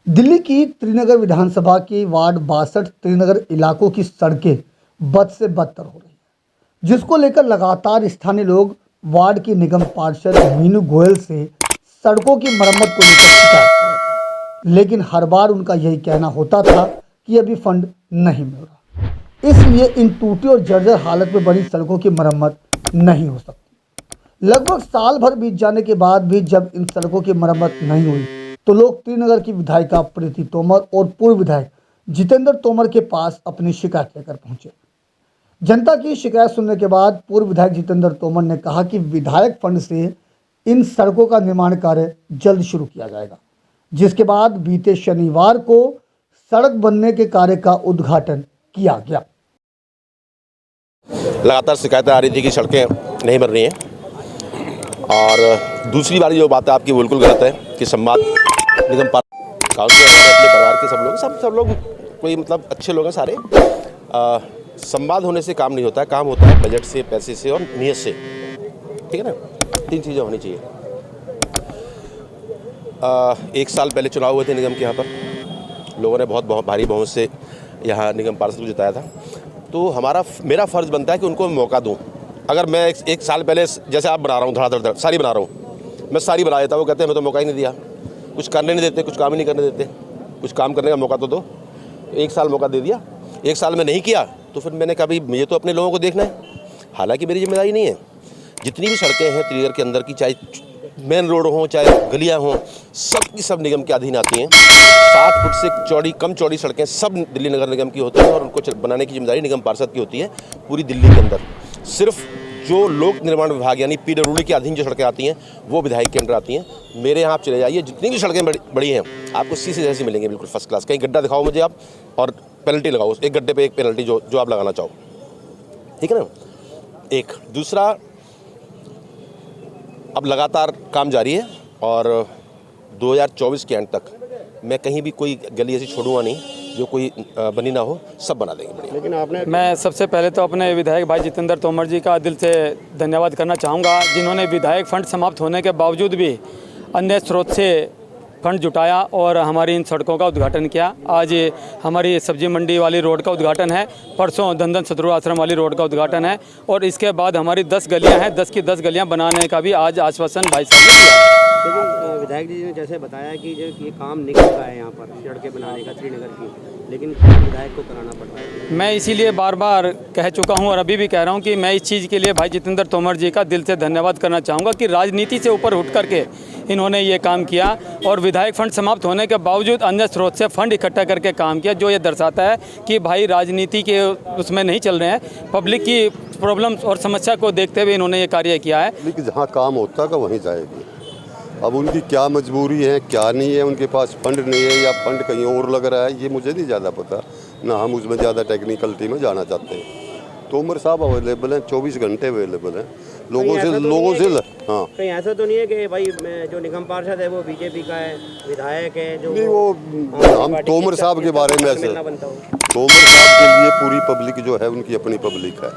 दिल्ली की त्रिनगर विधानसभा की वार्ड 62 त्रिनगर इलाकों की सड़कें बद से बदतर हो रही हैं, जिसको लेकर लगातार स्थानीय लोग वार्ड की निगम पार्षद मीनू गोयल से सड़कों की मरम्मत को लेकर शिकायत कर रहे थे। लेकिन हर बार उनका यही कहना होता था कि अभी फंड नहीं मिल रहा, इसलिए इन टूटी और जर्जर हालत में बनी सड़कों की मरम्मत नहीं हो सकती। लगभग साल भर बीत जाने के बाद भी जब इन सड़कों की मरम्मत नहीं हुई तो लोग त्रिनगर की विधायिका प्रीति तोमर और पूर्व विधायक जितेंद्र तोमर के पास अपनी शिकायत लेकर पहुंचे। जनता की शिकायत सुनने के बाद पूर्व विधायक जितेंद्र तोमर ने कहा कि विधायक फंड से इन सड़कों का निर्माण कार्य जल्द शुरू किया जाएगा, जिसके बाद बीते शनिवार को सड़क बनने के कार्य का उद्घाटन किया गया। लगातार शिकायतें आ रही थी कि सड़कें नहीं बन रही हैं, और दूसरी वाली जो बात है आपकी बिल्कुल गलत है कि संवाद निगम काउंसिलर अपने परिवार के सब लोग कोई मतलब अच्छे लोग हैं सारे। संवाद होने से काम नहीं होता है, काम होता है बजट से, पैसे से और नीयत से। ठीक है ना, 3 चीज़ें होनी चाहिए। 1 साल पहले चुनाव हुए थे निगम के यहाँ पर, लोगों ने बहुत भारी बहुमत से यहाँ निगम पार्षद को जिताया था। तो मेरा फ़र्ज़ बनता है कि उनको मौका दूँ। अगर मैं एक साल पहले जैसे आप बना रहा हूँ, धड़ाधड़ सारी बना रहा हूँ, मैं सारी बना देता, वो कहते हैं मैं तो मौका ही नहीं दिया, कुछ करने नहीं देते, कुछ काम ही नहीं करने देते, कुछ काम करने का मौका तो दो। 1 साल मौका दे दिया, 1 साल में नहीं किया तो फिर मैंने कहा भाई मुझे तो अपने लोगों को देखना है, हालांकि मेरी जिम्मेदारी नहीं है। जितनी भी सड़कें हैं त्रिनगर के अंदर की, चाहे मेन रोड हों चाहे गलियाँ हों, सब की सब निगम के अधीन आती हैं। 60 फुट से चौड़ी कम चौड़ी सड़कें सब दिल्ली नगर निगम की होती हैं और उनको बनाने की जिम्मेदारी निगम पार्षद की होती है पूरी दिल्ली के अंदर। सिर्फ जो लोक निर्माण विभाग यानी PWD के अधीन जो सड़कें आती हैं वो विधायक के अंदर आती हैं। मेरे यहाँ आप चले जाइए, जितनी भी सड़कें बड़ी हैं आपको सी से जैसी मिलेंगी, बिल्कुल फर्स्ट क्लास। कहीं गड्ढा दिखाओ मुझे आप और पेनल्टी लगाओ, एक गड्ढे पे एक पेनल्टी जो आप लगाना चाहो। ठीक है ना। एक दूसरा, अब लगातार काम जारी है और 2024 के एंड तक मैं कहीं भी कोई गली ऐसी छोड़ूंगा नहीं जो कोई बनी ना हो, सब बना देंगे बढ़िया। लेकिन मैं सबसे पहले तो अपने विधायक भाई जितेंद्र तोमर जी का दिल से धन्यवाद करना चाहूँगा, जिन्होंने विधायक फंड समाप्त होने के बावजूद भी अन्य स्रोत से फंड जुटाया और हमारी इन सड़कों का उद्घाटन किया। आज हमारी सब्जी मंडी वाली रोड का उद्घाटन है, परसों दंदन सदरू आश्रम वाली रोड का उद्घाटन है और इसके बाद हमारी 10 गलियां हैं, 10 की 10 गलियां बनाने का भी आज आश्वासन भाई साहब ने दिया। लेकिन विधायक जी ने जैसे बताया कि जो ये काम निकल रहा है यहाँ पर सड़कें बनाने का त्रिनगर की, लेकिन विधायक को कराना पड़ रहा है। मैं इसीलिए बार बार कह चुका हूं और अभी भी कह रहा हूं कि मैं इस चीज़ के लिए भाई जितेंद्र तोमर जी का दिल से धन्यवाद करना चाहूँगा कि राजनीति से ऊपर उठ करके इन्होंने ये काम किया और विधायक फंड समाप्त होने के बावजूद अन्य स्रोत से फंड इकट्ठा करके काम किया, जो ये दर्शाता है कि भाई राजनीति के उसमें नहीं चल रहे हैं, पब्लिक की प्रॉब्लम्स और समस्या को देखते हुए इन्होंने ये कार्य किया है। लेकिन जहाँ काम होता है वहीं जाएगी। अब उनकी क्या मजबूरी है, क्या नहीं है, उनके पास फंड नहीं है या फंड कहीं और लग रहा है, ये मुझे नहीं ज़्यादा पता, ना हम उसमें ज़्यादा टेक्निकलिटी में जाना चाहते हैं। तोमर साहब अवेलेबल हैं, 24 घंटे अवेलेबल हैं लोगों से। हाँ, कहीं ऐसा तो नहीं है कि भाई जो निगम पार्षद है वो बीजेपी का है, विधायक है जो नहीं, वो हम तोमर साहब के बारे में ऐसे, तोमर साहब के लिए पूरी पब्लिक जो है उनकी अपनी पब्लिक है।